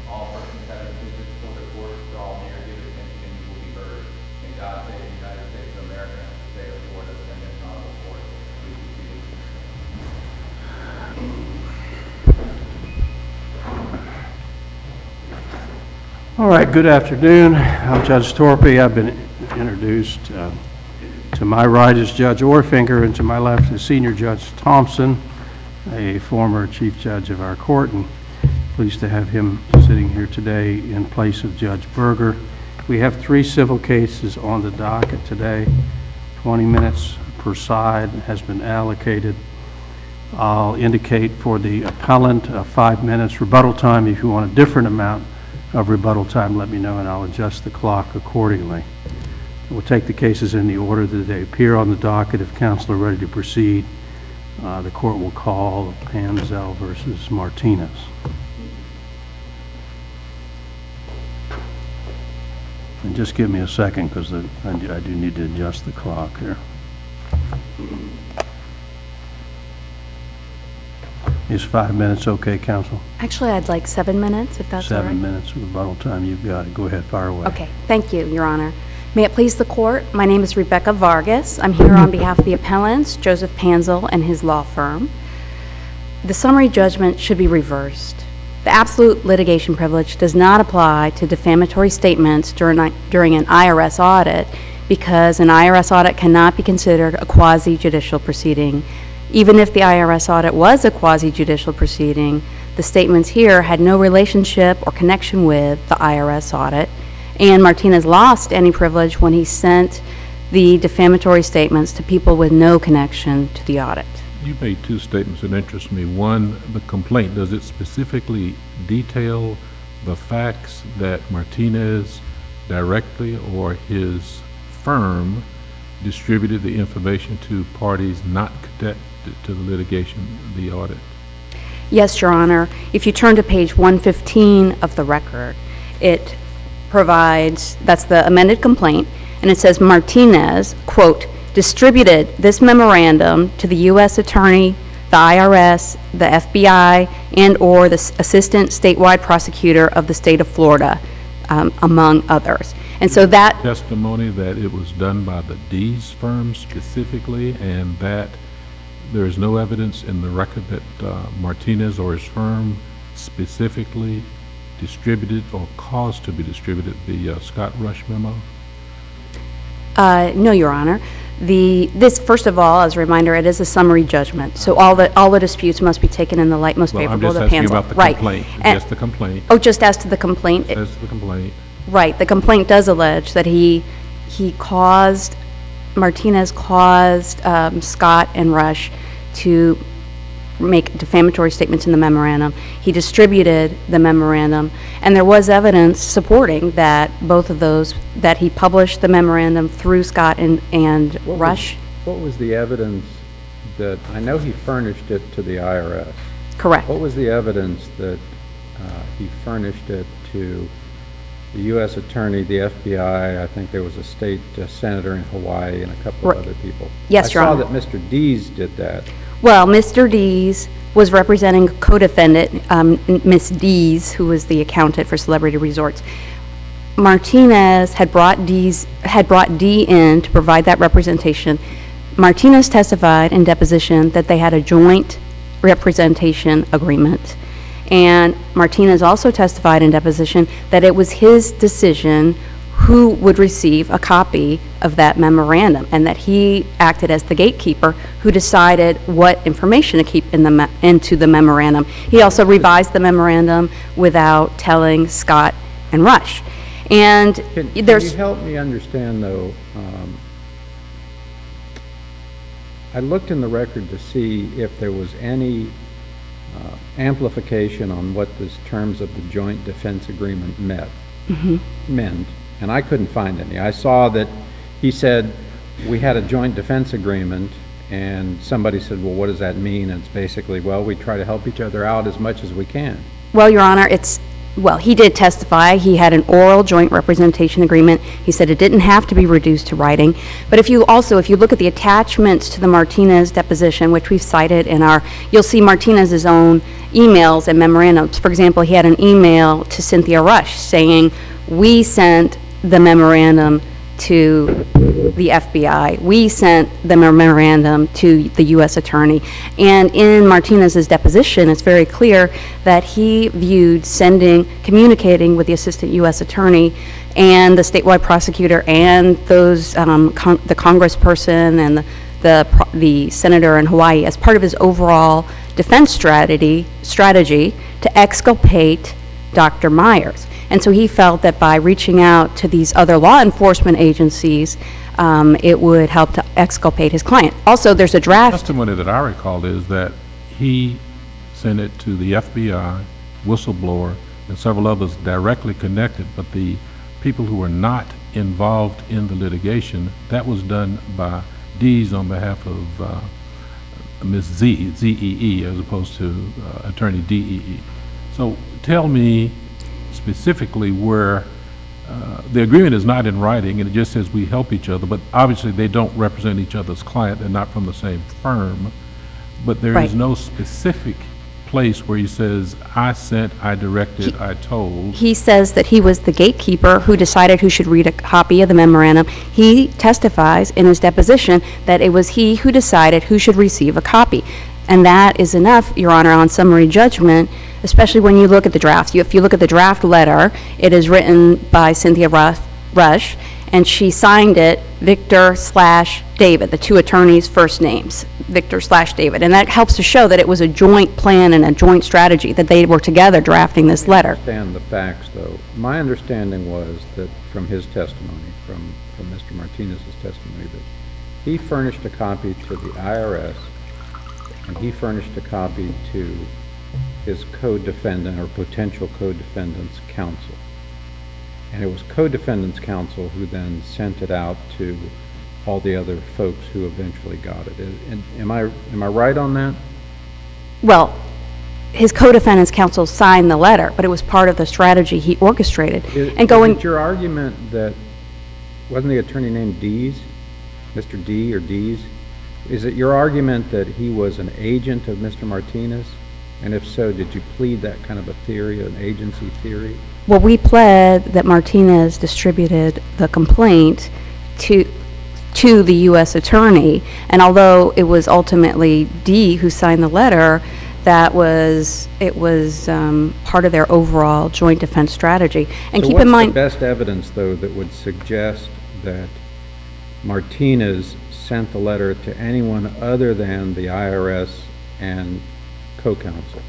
All persons having business before the court draw near, give attention, and you will be heard. And God save the United States of America, the state of Florida, and this honorable court. Please be seated. All right, good afternoon. I'm Judge Torpy. I've been introduced. To my right is Judge Orfinger, and to my left is Senior Judge Thompson, a former Chief Judge of our court, and pleased to have him sitting here today in place of Judge Berger. We have 3 civil cases on the docket today. 20 minutes per side has been allocated. I'll indicate for the appellant 5 minutes rebuttal time. If you want a different amount of rebuttal time, let me know and I'll adjust the clock accordingly. We'll take the cases in the order that they appear on the docket. If counsel are ready to proceed, the court will call PANZL versus Martinez. And just give me a second because I do need to adjust the clock here. Is 5 minutes okay, counsel? Actually, I'd like 7 minutes, if that's all right. 7 minutes of rebuttal time. You've got it. Go ahead, fire away. Okay, thank you, Your Honor. May it please the court, my name is Rebecca Vargas. I'm here on behalf of the appellants, Joseph PANZL and his law firm. The summary judgment should be reversed. The absolute litigation privilege does not apply to defamatory statements during an IRS audit because an IRS audit cannot be considered a quasi-judicial proceeding. Even if the IRS audit was a quasi-judicial proceeding, the statements here had no relationship or connection with the IRS audit, and Martinez lost any privilege when he sent the defamatory statements to people with no connection to the audit. You made 2 statements that interest me. One, the complaint, does it specifically detail the facts that Martinez directly or his firm distributed the information to parties not connected to the litigation, the audit? Yes, Your Honor. If you turn to page 115 of the record, it provides, that's the amended complaint, and it says Martinez, quote, distributed this memorandum to the U.S. Attorney, the IRS, the FBI, and or the Assistant Statewide Prosecutor of the state of Florida, among others. And so that testimony that it was done by the Dees firm specifically, and that there is no evidence in the record that Martinez or his firm specifically distributed or caused to be distributed the Scott Rush memo? No, Your Honor. This, first of all, as a reminder, it is a summary judgment, so all the disputes must be taken in the light most favorable to the PANZL. I'm just asking about the complaint. Just the complaint. Oh, just as to the complaint. As to the complaint. Right. The complaint does allege that Martinez caused Scott and Rush to make defamatory statements in the memorandum. He distributed the memorandum, and there was evidence supporting that both of those, that he published the memorandum through Scott and Rush. What was the evidence that, I know he furnished it to the IRS. Correct. What was the evidence that he furnished it to the U.S. Attorney, the FBI, I think there was a state senator in Hawaii, and a couple of other people? Yes, Your Honor. I saw that Mr. Dees did that. Well, Mr. Dees was representing co-defendant, Ms. Dees, who was the accountant for Celebrity Resorts. Martinez had brought D in to provide that representation. Martinez testified in deposition that they had a joint representation agreement. And Martinez also testified in deposition that it was his decision who would receive a copy of that memorandum, and that he acted as the gatekeeper who decided what information to keep into the memorandum. He also revised the memorandum without telling Scott and Rush. And Can you help me understand, though? I looked in the record to see if there was any amplification on what the terms of the joint defense agreement meant, and I couldn't find any. I saw that he said we had a joint defense agreement, and somebody said, well, what does that mean? And it's basically, well, we try to help each other out as much as we can. Well, Your Honor, it's Well, he did testify. He had an oral joint representation agreement. He said it didn't have to be reduced to writing. But if you look at the attachments to the Martinez deposition, which we've cited in you'll see Martinez's own emails and memorandums. For example, he had an email to Cynthia Rush saying, we sent the memorandum to the FBI. We sent the memorandum to the U.S. Attorney. And in Martinez's deposition, it's very clear that he viewed communicating with the Assistant U.S. Attorney and the statewide prosecutor and those, the congressperson and the senator in Hawaii as part of his overall defense strategy to exculpate Dr. Myers. And so he felt that by reaching out to these other law enforcement agencies, it would help to exculpate his client. Also, there's a draft. Testimony that I recall is that he sent it to the FBI, whistleblower, and several others directly connected, but the people who were not involved in the litigation, that was done by Dees on behalf of Ms. Z-E-E, as opposed to Attorney D-E-E. So tell me specifically where the agreement is not in writing, and it just says we help each other, but obviously they don't represent each other's client. They're not from the same firm, but there is no specific place where he says, I sent, I directed, I told. He says that he was the gatekeeper who decided who should read a copy of the memorandum. He testifies in his deposition that it was he who decided who should receive a copy. And that is enough, Your Honor, on summary judgment, especially when you look at the draft. If you look at the draft letter, it is written by Cynthia Rush, and she signed it Victor/David, the two attorneys' first names, Victor/David. And that helps to show that it was a joint plan and a joint strategy, that they were together drafting this letter. I understand the facts, though. My understanding was that from his testimony, from Mr. Martinez's testimony, that he furnished a copy to the IRS, and he furnished a copy to his co-defendant or potential co-defendant's counsel. And it was co-defendant's counsel who then sent it out to all the other folks who eventually got it. And am I right on that? Well, his co-defendant's counsel signed the letter, but it was part of the strategy he orchestrated. Is it your argument that, wasn't the attorney named Dees, Mr. D or Dees? Is it your argument that he was an agent of Mr. Martinez? And if so, did you plead that kind of a theory, an agency theory? Well, we pled that Martinez distributed the complaint to the U.S. Attorney, and although it was ultimately D who signed the letter, it was part of their overall joint defense strategy. And so keep in mind, what's the best evidence, though, that would suggest that Martinez sent the letter to anyone other than the IRS and co-counsel?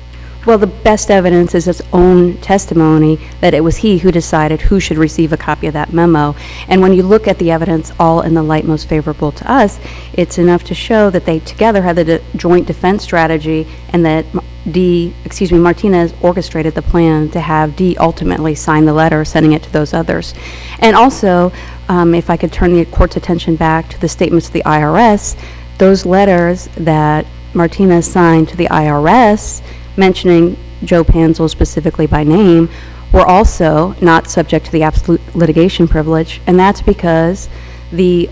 well, the best evidence is his own testimony that it was he who decided who should receive a copy of that memo. And when you look at the evidence all in the light most favorable to us, it's enough to show that they together had the joint defense strategy, and that Martinez orchestrated the plan to have D ultimately sign the letter, sending it to those others. And also, if I could turn the court's attention back to the statements of the IRS, those letters that Martinez signed to the IRS mentioning Joe PANZL specifically by name were also not subject to the absolute litigation privilege, and that's because the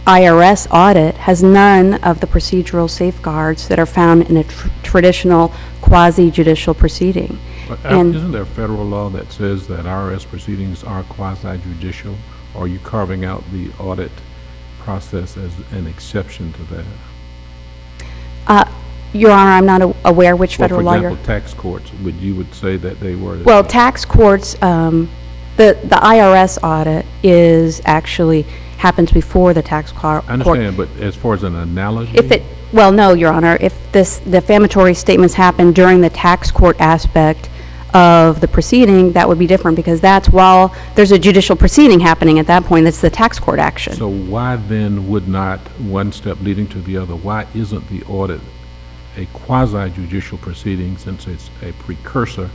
IRS audit has none of the procedural safeguards that are found in a traditional quasi-judicial proceeding. But And- isn't there federal law that says that IRS proceedings are quasi-judicial? Or are you carving out the audit process as an exception to that? Your Honor, I'm not aware which federal law Well, for you're... example, tax courts, you would say that they were... Well, tax courts, the IRS audit happens before the tax court. I understand, but as far as an analogy? Well, no, Your Honor, if this defamatory statements happen during the tax court aspect of the proceeding, that would be different, because that's while there's a judicial proceeding happening at that point, that's the tax court action. So why then would not one step leading to the other? Why isn't the audit a quasi-judicial proceeding, since it's a precursor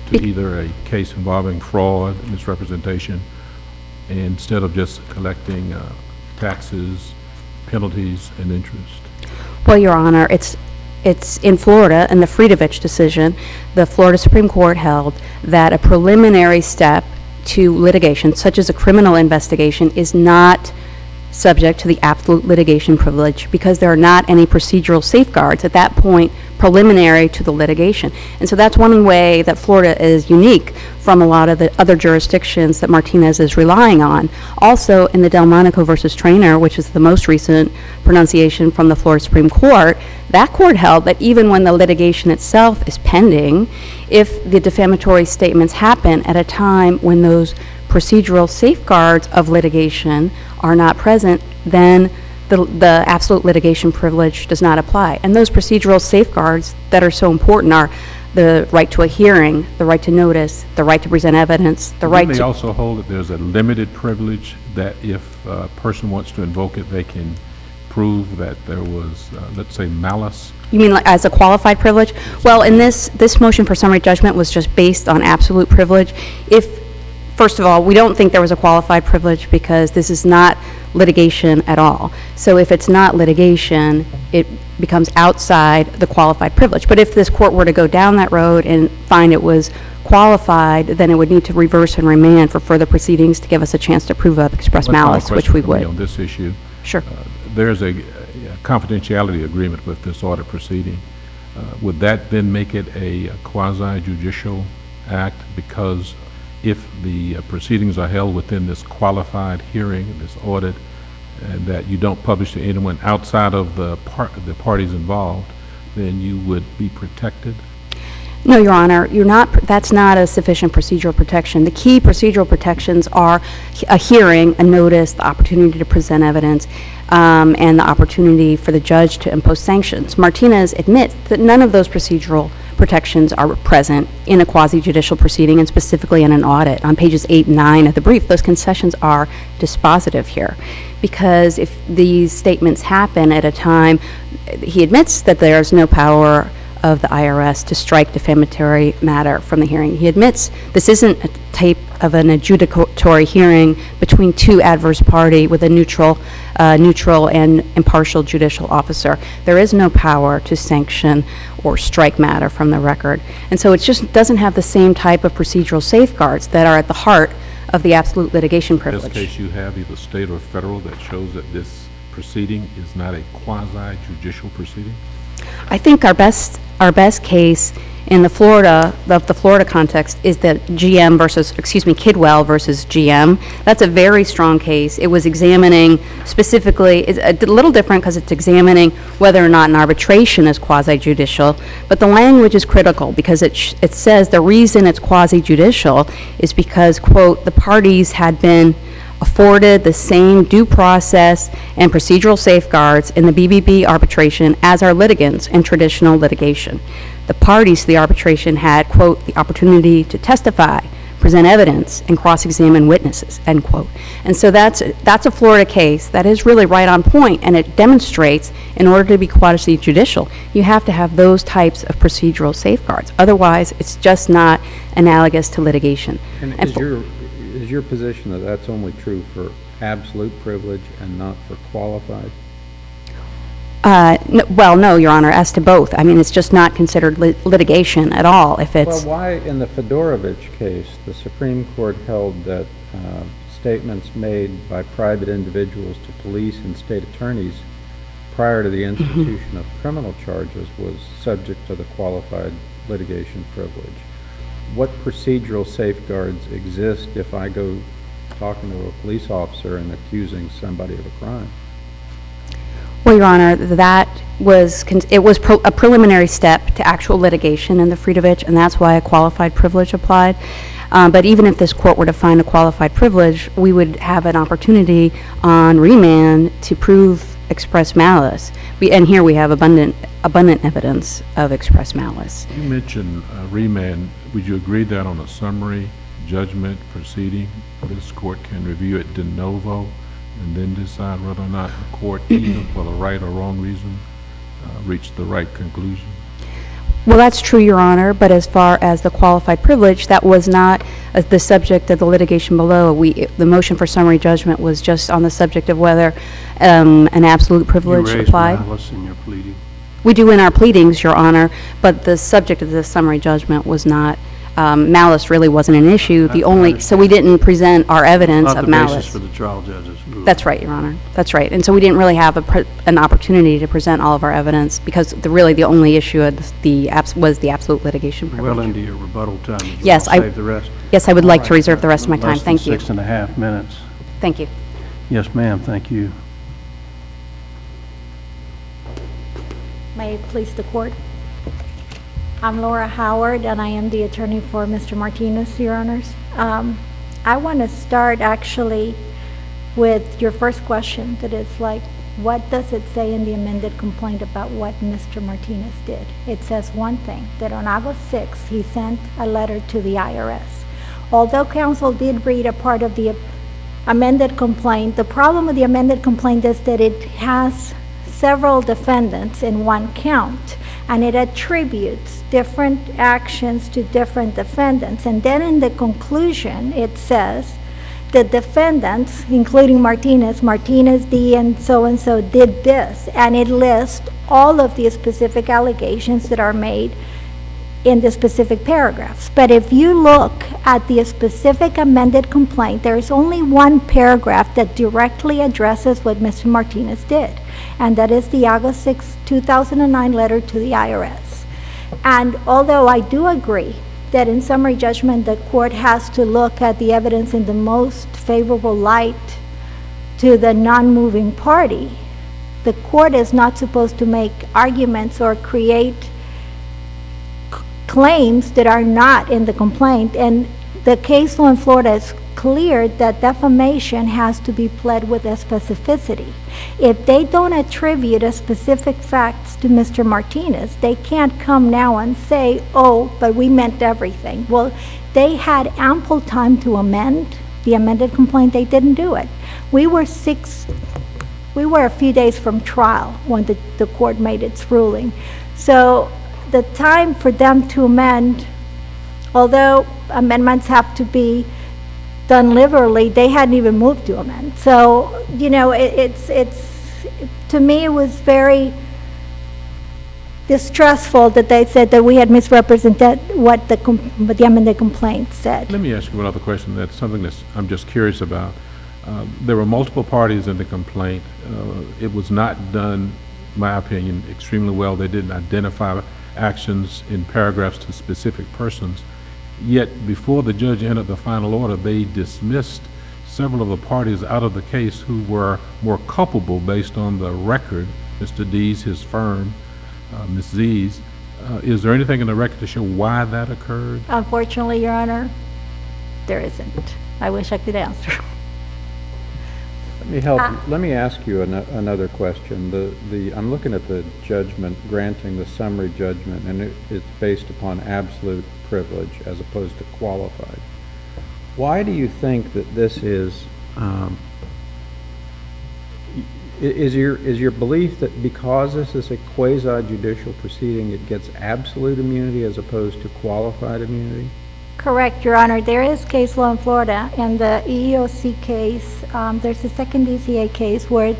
to either a case involving fraud, misrepresentation, instead of just collecting taxes, penalties, and interest? Well, Your Honor, it's it's in Florida, in the Friedovich decision, the Florida Supreme Court held that a preliminary step to litigation, such as a criminal investigation, is not subject to the absolute litigation privilege because there are not any procedural safeguards at that point preliminary to the litigation. And so that's one way that Florida is unique from a lot of the other jurisdictions that Martinez is relying on. Also, in the Delmonico versus Traynor, which is the most recent pronunciation from the Florida Supreme Court, that court held that even when the litigation itself is pending, if the defamatory statements happen at a time when those procedural safeguards of litigation are not present, then the absolute litigation privilege does not apply. And those procedural safeguards that are so important are the right to a hearing, the right to notice, the right to present evidence, the right They to... also hold that there's a limited privilege that if a person wants to invoke it, they can prove that there was, let's say, malice. You mean like as a qualified privilege? Well, in this motion for summary judgment was just based on absolute privilege. First of all, we don't think there was a qualified privilege because this is not litigation at all. So if it's not litigation, it becomes outside the qualified privilege. But if this court were to go down that road and find it was qualified, then it would need to reverse and remand for further proceedings to give us a chance to prove up express malice, which we would. On this issue, Sure. there's a confidentiality agreement with this audit proceeding. Would that then make it a quasi-judicial act? Because if the proceedings are held within this qualified hearing, this audit, and that you don't publish to anyone outside of the parties involved, then you would be protected? No, Your Honor, that's not a sufficient procedural protection. The key procedural protections are a hearing, a notice, the opportunity to present evidence, and the opportunity for the judge to impose sanctions. Martinez admits that none of those procedural protections are present in a quasi-judicial proceeding, and specifically in an audit. On pages 8 and 9 of the brief, those concessions are dispositive here. Because if these statements happen at a time, he admits that there's no power of the IRS to strike defamatory matter from the hearing. He admits this isn't a type of an adjudicatory hearing between two adverse party with a neutral and impartial judicial officer. There is no power to sanction or strike matter from the record. And so it just doesn't have the same type of procedural safeguards that are at the heart of the absolute litigation privilege. In this case, you have either state or federal that shows that this proceeding is not a quasi-judicial proceeding? I think our best case in the Florida context is the Kidwell versus GM. That's a very strong case. It was examining specifically, it's a little different because it's examining whether or not an arbitration is quasi-judicial, but the language is critical because it says the reason it's quasi-judicial is because, quote, the parties had been afforded the same due process and procedural safeguards in the BBB arbitration as are litigants in traditional litigation. The parties to the arbitration had, quote, the opportunity to testify, present evidence, and cross-examine witnesses, end quote. And so that's a Florida case that is really right on point, and it demonstrates in order to be quasi-judicial, you have to have those types of procedural safeguards. Otherwise, it's just not analogous to litigation. And is your position that that's only true for absolute privilege and not for qualified? No, Your Honor, as to both. I mean, it's just not considered litigation at all if it's... Well, why in the Fedorovich case, the Supreme Court held that statements made by private individuals to police and state attorneys prior to the institution of criminal charges was subject to the qualified litigation privilege? What procedural safeguards exist if I go talking to a police officer and accusing somebody of a crime? Well, Your Honor, that was a preliminary step to actual litigation in the Friedovich, and that's why a qualified privilege applied. But even if this court were to find a qualified privilege, we would have an opportunity on remand to prove express malice. And here we have abundant evidence of express malice. You mentioned remand. Would you agree that on a summary judgment proceeding, this court can review it de novo and then decide whether or not the court, either for the right or wrong reason, reached the right conclusion? Well, that's true, Your Honor, but as far as the qualified privilege, that was not the subject of the litigation below. The motion for summary judgment was just on the subject of whether an absolute privilege applied. You raised malice in your pleading. We do in our pleadings, Your Honor, but the subject of the summary judgment was not, malice really wasn't an issue. The only, so we didn't present our evidence Not of the basis malice. for the trial judge's ruling. That's right, Your Honor. That's right. And so we didn't really have an opportunity to present all of our evidence because really the only issue was the absolute litigation privilege. Well into your rebuttal time. Would you Yes, like to save the rest? Yes, I would like All to right, reserve the rest of my time. Thank you. Less than 6.5 minutes. Thank you. Yes, ma'am, thank you. May it please the court. I'm Laura Howard, and I am the attorney for Mr. Martinez, Your Honors. I want to start actually with your first question, that is like, what does it say in the amended complaint about what Mr. Martinez did? It says one thing, that on August 6th, he sent a letter to the IRS. Although counsel did read a part of the amended complaint, the problem with the amended complaint is that it has several defendants in one count, and it attributes different actions to different defendants. And then in the conclusion, it says the defendants, including Martinez, D, and so did this, and it lists all of the specific allegations that are made in the specific paragraphs. But if you look at the specific amended complaint, there's only one paragraph that directly addresses what Mr. Martinez did, and that is the August 6, 2009 letter to the IRS. And although I do agree that in summary judgment, the court has to look at the evidence in the most favorable light to the non-moving party, the court is not supposed to make arguments or create claims that are not in the complaint. And the case law in Florida is clear that defamation has to be pled with a specificity. If they don't attribute a specific facts to Mr. Martinez, they can't come now and say, oh, but we meant everything. Well, they had ample time to amend the amended complaint. They didn't do it. We were a few days from trial when the court made its ruling. So the time for them to amend, although amendments have to be done liberally, they hadn't even moved to amend. So, you know, it's to me, it was very distrustful that they said that we had misrepresented what the amended complaint said. Let me ask you one other question. That's something that I'm just curious about. There were multiple parties in the complaint. It was not done, in my opinion, extremely well. They didn't identify actions in paragraphs to specific persons. Yet, before the judge entered the final order, they dismissed several of the parties out of the case who were more culpable based on the record, Mr. D's, his firm, Ms. Z's. Is there anything in the record to show why that occurred? Unfortunately, Your Honor, there isn't. I wish I could answer. Let me ask you another question. I'm looking at the judgment granting the summary judgment, and it's based upon absolute privilege as opposed to qualified. Why do you think that this is your belief that because this is a quasi-judicial proceeding, it gets absolute immunity as opposed to qualified immunity? Correct, Your Honor. There is case law in Florida. In the EEOC case, there's a second DCA case where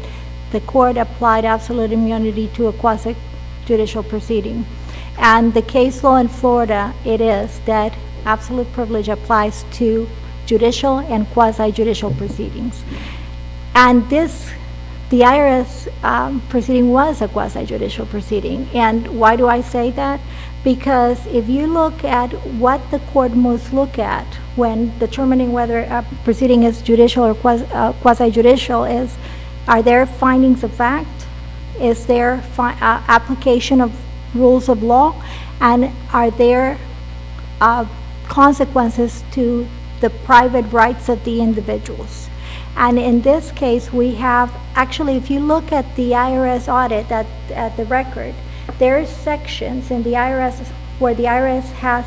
the court applied absolute immunity to a quasi-judicial proceeding. And the case law in Florida, it is that absolute privilege applies to judicial and quasi-judicial proceedings. And the IRS proceeding was a quasi-judicial proceeding. And why do I say that? Because if you look at what the court must look at when determining whether a proceeding is judicial or quasi-judicial is, are there findings of fact? Is there application of rules of law? And are there consequences to the private rights of the individuals? And in this case, we have, actually, if you look at the IRS audit at the record, there are sections in the IRS where the IRS has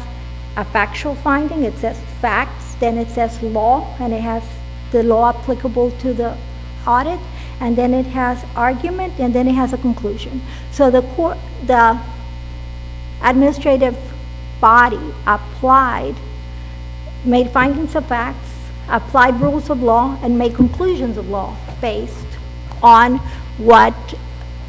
a factual finding. It says facts, then it says law, and it has the law applicable to the audit, and then it has argument, and then it has a conclusion. So the administrative body made findings of facts, applied rules of law, and made conclusions of law based on what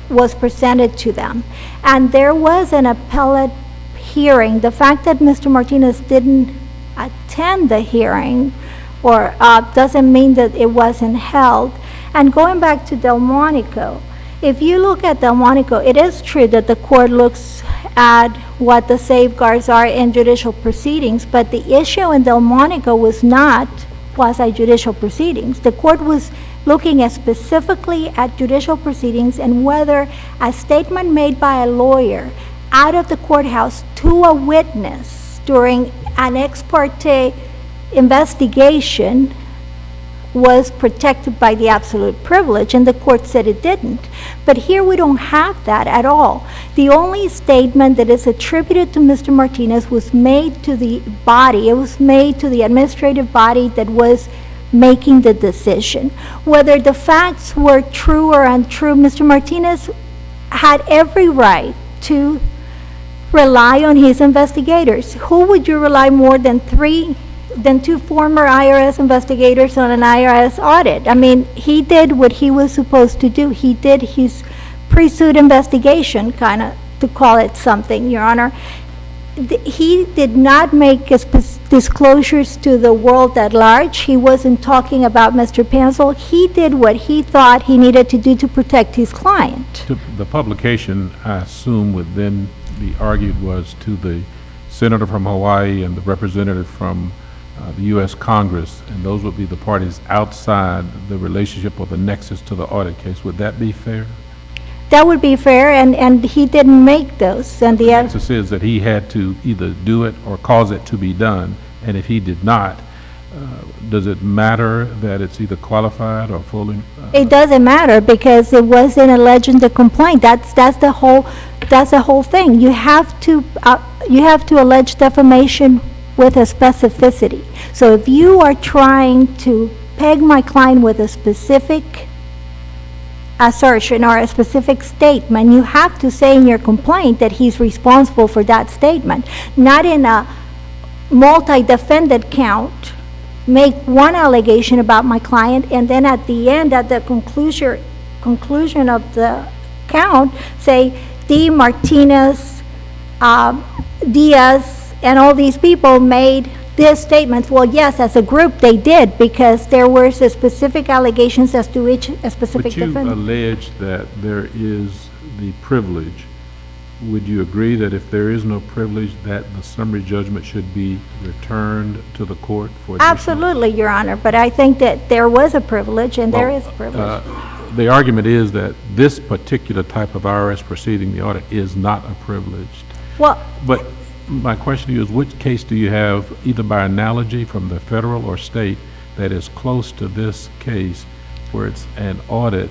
was presented to them. And there was an appellate hearing. The fact that Mr. Martinez didn't attend the hearing or doesn't mean that it wasn't held. And going back to Delmonico, if you look at Delmonico, it is true that the court looks at what the safeguards are in judicial proceedings, but the issue in Delmonico was not quasi-judicial proceedings. The court was looking at specifically at judicial proceedings and whether a statement made by a lawyer out of the courthouse to a witness during an ex parte investigation was protected by the absolute privilege, and the court said it didn't. But here we don't have that at all. The only statement that is attributed to Mr. Martinez was made to the body. It was made to the administrative body that was making the decision. Whether the facts were true or untrue, Mr. Martinez had every right to rely on his investigators. Who would you rely more than two former IRS investigators on an IRS audit? I mean, he did what he was supposed to do. He did his pre-suit investigation, kind of, to call it something, Your Honor. He did not make disclosures to the world at large. He wasn't talking about Mr. PANZL. He did what he thought he needed to do to protect his client. The publication, I assume, would then be argued was to the senator from Hawaii and the representative from the U.S. Congress, and those would be the parties outside the relationship or the nexus to the audit case. Would that be fair? That would be fair, and he didn't make those. And the nexus is that he had to either do it or cause it to be done, and if he did not, does it matter that it's either qualified or fully? It doesn't matter because it wasn't alleged in the complaint. That's the whole thing. You have to allege defamation with a specificity. So if you are trying to peg my client with a specific assertion or a specific statement, you have to say in your complaint that he's responsible for that statement, not in a multi-defendant count, make one allegation about my client, and then at the end, at the conclusion of the count, say, D. Martinez, Diaz, and all these people made these statements. Well, yes, as a group they did, because there were specific allegations as to each specific defendant. But you allege that there is the privilege. Would you agree that if there is no privilege, that the summary judgment should be returned to the court for additional? Absolutely, Your Honor, but I think that there was a privilege and there is a privilege. The argument is that this particular type of IRS proceeding, the audit, is not a privileged. Well, but my question to you is, which case do you have, either by analogy from the federal or state, that is close to this case where it's an audit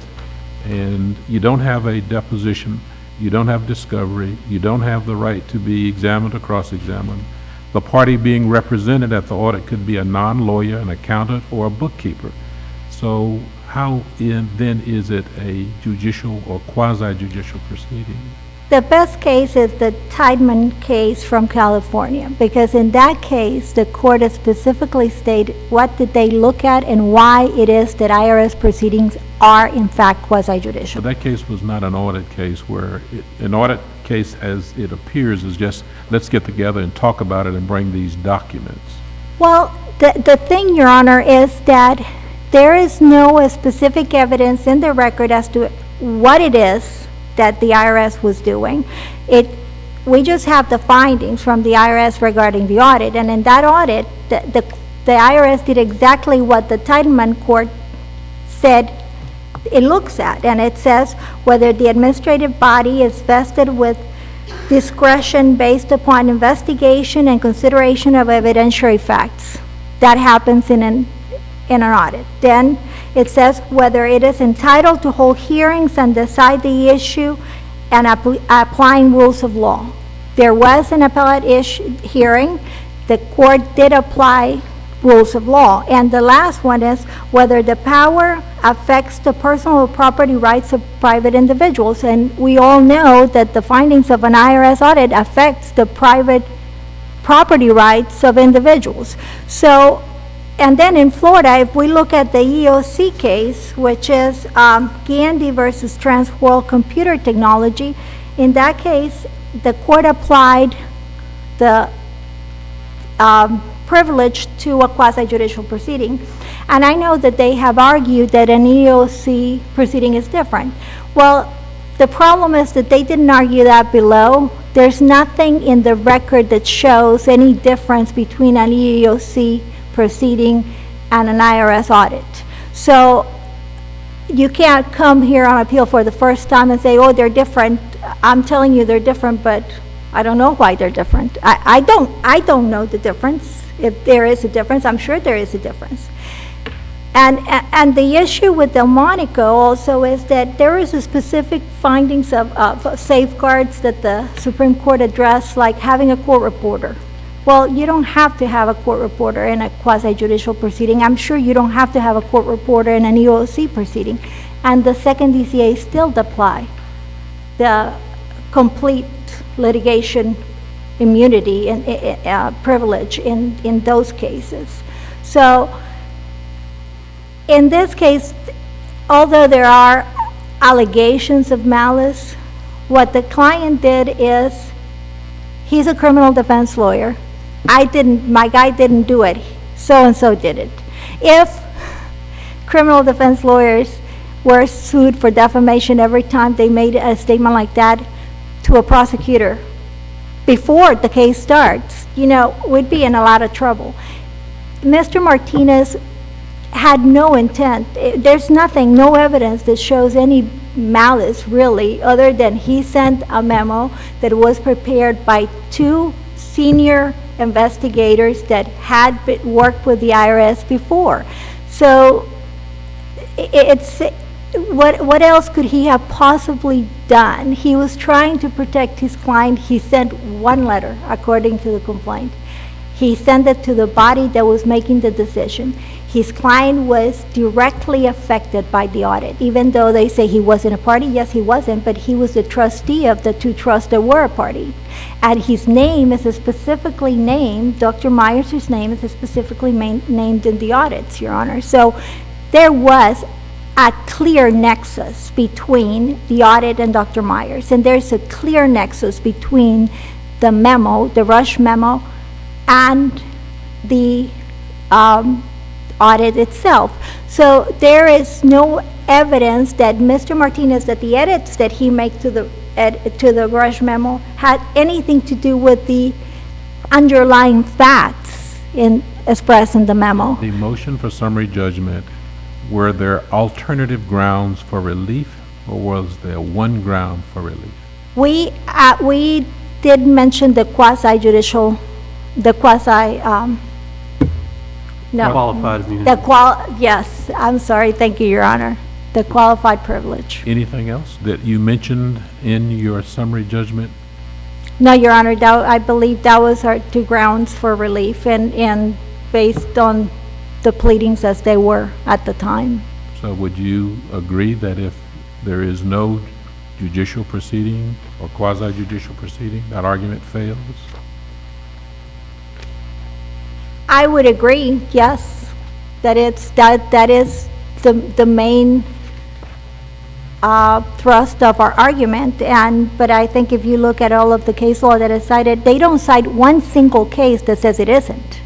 and you don't have a deposition, you don't have discovery, you don't have the right to be examined or cross-examined. The party being represented at the audit could be a non-lawyer, an accountant, or a bookkeeper. So how then is it a judicial or quasi-judicial proceeding? the best case is the Tideman case from California, because in that case, the court has specifically stated what did they look at and why it is that IRS proceedings are in fact quasi-judicial. But that case was not an audit case where, an audit case as it appears is just, let's get together and talk about it and bring these documents. Well, the thing, Your Honor, is that there is no specific evidence in the record as to what it is that the IRS was doing. We just have the findings from the IRS regarding the audit, and in that audit, the IRS did exactly what the Tideman court said it looks at, and it says whether the administrative body is vested with discretion based upon investigation and consideration of evidentiary facts. That happens in an audit. Then it says whether it is entitled to hold hearings and decide the issue and applying rules of law. There was an appellate hearing. The court did apply rules of law. And the last one is whether the power affects the personal property rights of private individuals. And we all know that the findings of an IRS audit affects the private property rights of individuals. So And then in Florida, if we look at the EOC case, which is Gandy versus Transworld Computer Technology, in that case, the court applied the privilege to a quasi-judicial proceeding. And I know that they have argued that an EOC proceeding is different. Well, the problem is that they didn't argue that below. There's nothing in the record that shows any difference between an EOC proceeding and an IRS audit. So you can't come here on appeal for the first time and say, oh, they're different. I'm telling you they're different, but I don't know why they're different. I don't know the difference. If there is a difference, I'm sure there is a difference. And the issue with Delmonico also is that there is a specific findings of safeguards that the Supreme Court addressed, like having a court reporter. Well, you don't have to have a court reporter in a quasi-judicial proceeding. I'm sure you don't have to have a court reporter in an EOC proceeding. And the second DCA still apply the complete litigation immunity and privilege in those cases. So in this case, although there are allegations of malice, what the client did is, he's a criminal defense lawyer. My guy didn't do it, so-and-so did it. If criminal defense lawyers were sued for defamation every time they made a statement like that to a prosecutor before the case starts, we'd be in a lot of trouble. Mr. Martinez had no intent. There's nothing, no evidence that shows any malice really, other than he sent a memo that was prepared by two senior investigators that had worked with the IRS before. So it's, what else could he have possibly done? He was trying to protect his client. He sent one letter, according to the complaint. He sent it to the body that was making the decision. His client was directly affected by the audit, even though they say he wasn't a party. Yes, he wasn't, but he was the trustee of the two trusts that were a party. And his name is specifically named, Dr. Myers' name is specifically named in the audits, Your Honor. So there was a clear nexus between the audit and Dr. Myers, and there's a clear nexus between the memo, the Rush memo, and the audit itself. So there is no evidence that Mr. Martinez, that the edits that he made to the Rush memo had anything to do with the underlying facts expressed in the memo. The motion for summary judgment, were there alternative grounds for relief, or was there one ground for relief? We did mention the quasi-judicial, no. Qualified immunity. Yes, I'm sorry, thank you, Your Honor. The qualified privilege. Anything else that you mentioned in your summary judgment? No, Your Honor, I believe that was our two grounds for relief, and based on the pleadings as they were at the time. So would you agree that if there is no judicial proceeding or quasi-judicial proceeding, that argument fails? I would agree, yes, that that is the main thrust of our argument. But I think if you look at all of the case law that is cited, they don't cite one single case that says it isn't.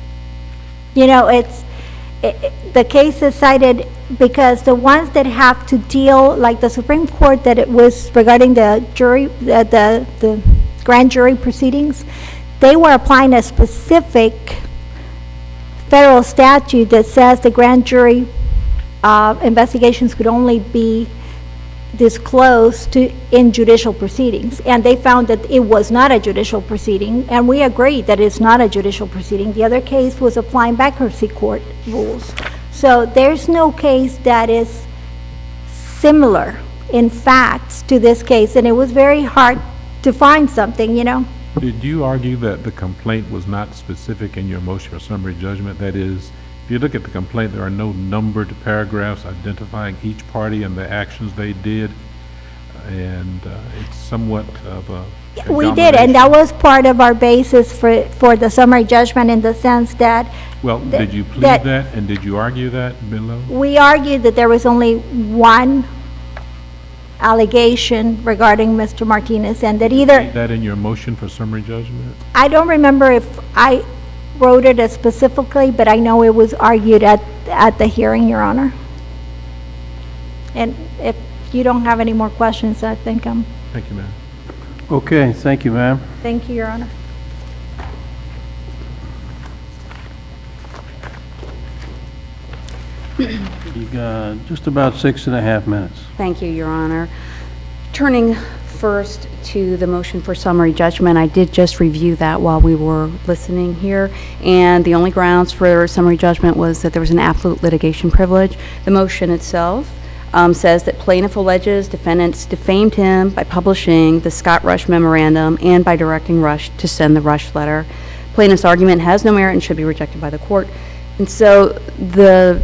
The case is cited because the ones that have to deal, like the Supreme Court, that it was regarding the jury, the grand jury proceedings, they were applying a specific federal statute that says the grand jury investigations could only be disclosed in judicial proceedings, and they found that it was not a judicial proceeding, and we agree that it's not a judicial proceeding. The other case was applying bankruptcy court rules. So there's no case that is similar in facts to this case, and it was very hard to find something, Did you argue that the complaint was not specific in your motion for summary judgment? That is, if you look at the complaint, there are no numbered paragraphs identifying each party and the actions they did. and it's somewhat of a We did, and that was part of our basis for the summary judgment in the sense that Well, did you plead that- that, and did you argue that below? we argued that there was only one allegation regarding Mr. Martinez, and that either, That in your motion for summary judgment? I don't remember if I wrote it as specifically, but I know it was argued at the hearing, Your Honor. And if you don't have any more questions, I think Thank you, ma'am. Okay, thank you, ma'am. thank you, Your Honor. You got just about 6.5 minutes. Thank you, Your Honor. Turning first to the motion for summary judgment, I did just review that while we were listening here, and the only grounds for summary judgment was that there was an absolute litigation privilege. The motion itself says that plaintiff alleges defendants defamed him by publishing the Scott Rush memorandum and by directing Rush to send the Rush letter. Plaintiff's argument has no merit and should be rejected by the court. And so the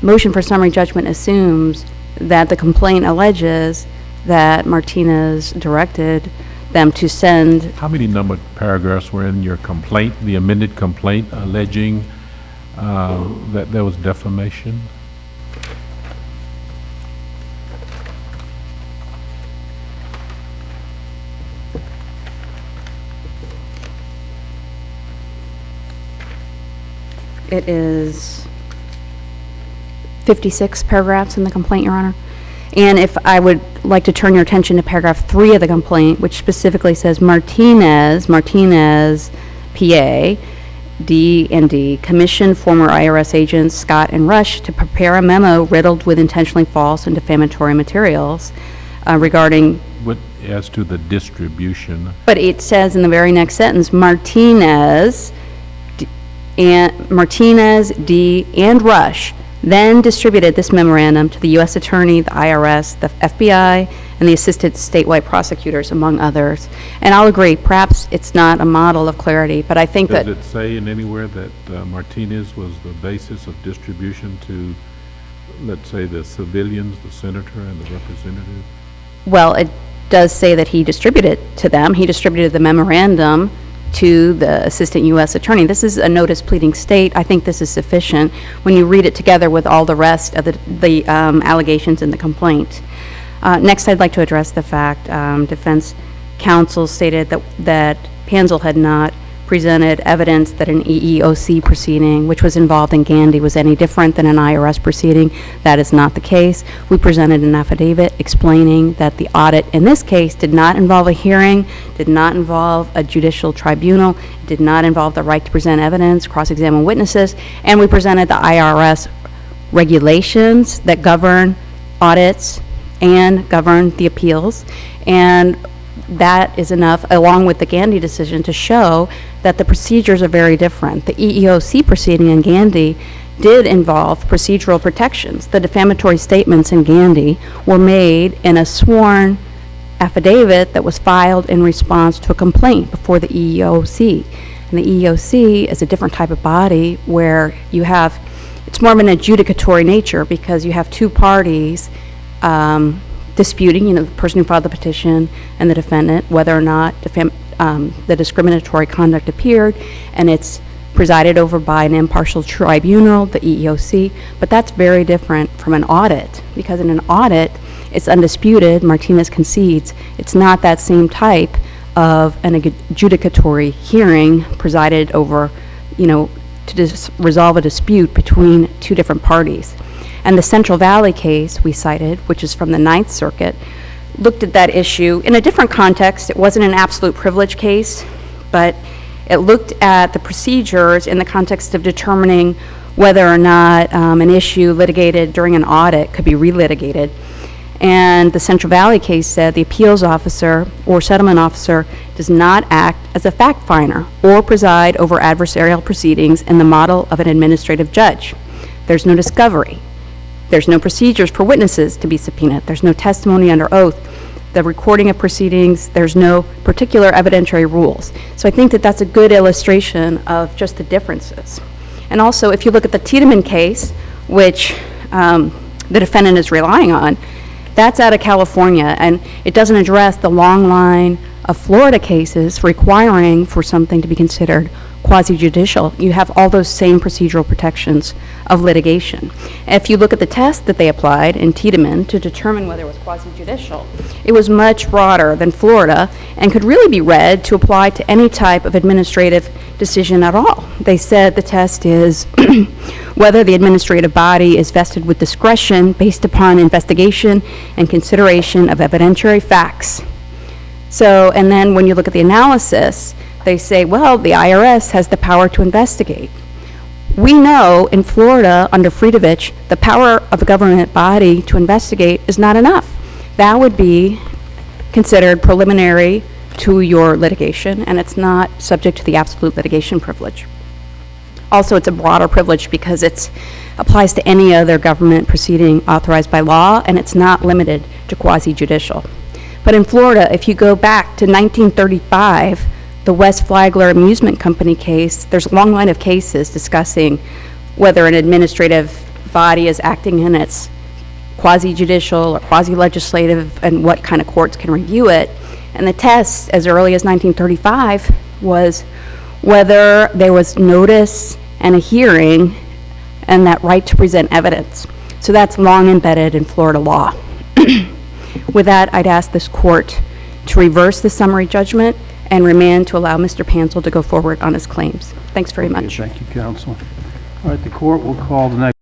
motion for summary judgment assumes that the complaint alleges that Martinez directed them to send. How many numbered paragraphs were in your complaint, the amended complaint alleging that there was defamation? It is 56 paragraphs in the complaint, Your Honor. And if I would like to turn your attention to paragraph 3 of the complaint, which specifically says Martinez, PA, D&D, commissioned former IRS agents Scott and Rush to prepare a memo riddled with intentionally false and defamatory materials regarding. What, as to the distribution? But it says in the very next sentence, Martinez, D, and Rush then distributed this memorandum to the U.S. Attorney, the IRS, the FBI, and the assisted statewide prosecutors, among others. And I'll agree, perhaps it's not a model of clarity, but I think that. Does it say in anywhere that Martinez was the basis of distribution to, let's say, the civilians, the senator and the representative? Well, it does say that he distributed to them. He distributed the memorandum to the assistant U.S. attorney. This is a notice pleading state. I think this is sufficient when you read it together with all the rest of the allegations in the complaint. Next, I'd like to address the fact defense counsel stated that PANZL had not presented evidence that an EEOC proceeding, which was involved in Gandy, was any different than an IRS proceeding. That is not the case. We presented an affidavit explaining that the audit in this case did not involve a hearing, did not involve a judicial tribunal, did not involve the right to present evidence, cross-examine witnesses, and we presented the IRS regulations that govern audits and govern the appeals, and that is enough, along with the Gandy decision, to show that the procedures are very different. The EEOC proceeding in Gandy did involve procedural protections. The defamatory statements in Gandy were made in a sworn affidavit that was filed in response to a complaint before the EEOC. And the EEOC is a different type of body where you have, it's more of an adjudicatory nature because you have two parties disputing, the person who filed the petition and the defendant, whether or not the discriminatory conduct appeared, and it's presided over by an impartial tribunal, the EEOC, but that's very different from an audit, because in an audit, it's undisputed, Martinez concedes, it's not that same type of an adjudicatory hearing presided over, to resolve a dispute between two different parties. And the Central Valley case we cited, which is from the Ninth Circuit, looked at that issue in a different context. It wasn't an absolute privilege case, but it looked at the procedures in the context of determining whether or not an issue litigated during an audit could be relitigated. And the Central Valley case said the appeals officer or settlement officer does not act as a fact finder or preside over adversarial proceedings in the model of an administrative judge. There's no discovery. There's no procedures for witnesses to be subpoenaed. There's no testimony under oath. The recording of proceedings, there's no particular evidentiary rules. So I think that that's a good illustration of just the differences. And also, if you look at the Tiedemann case, which the defendant is relying on, That's out of California, and it doesn't address the long line of Florida cases requiring for something to be considered quasi-judicial. You have all those same procedural protections of litigation. If you look at the test that they applied in Tiedemann to determine whether it was quasi-judicial, it was much broader than Florida and could really be read to apply to any type of administrative decision at all. They said the test is whether the administrative body is vested with discretion based upon investigation and consideration of evidentiary facts. So, and then when you look at the analysis, they say, well, the IRS has the power to investigate. We know in Florida, under Friedovich, the power of a government body to investigate is not enough. That would be considered preliminary to your litigation, and it's not subject to the absolute litigation privilege. Also, it's a broader privilege because it applies to any other government proceeding authorized by law, and it's not limited to quasi-judicial. But in Florida, if you go back to 1935, the West Flagler Amusement Company case, there's a long line of cases discussing whether an administrative body is acting in its quasi-judicial or quasi-legislative and what kind of courts can review it. And the test, as early as 1935, was whether there was notice and a hearing and that right to present evidence. So that's long embedded in Florida law. With that, I'd ask this court to reverse the summary judgment and remand to allow Mr. PANZL to go forward on his claims. Thanks very much. Thank you, counsel. All right, the court will call the next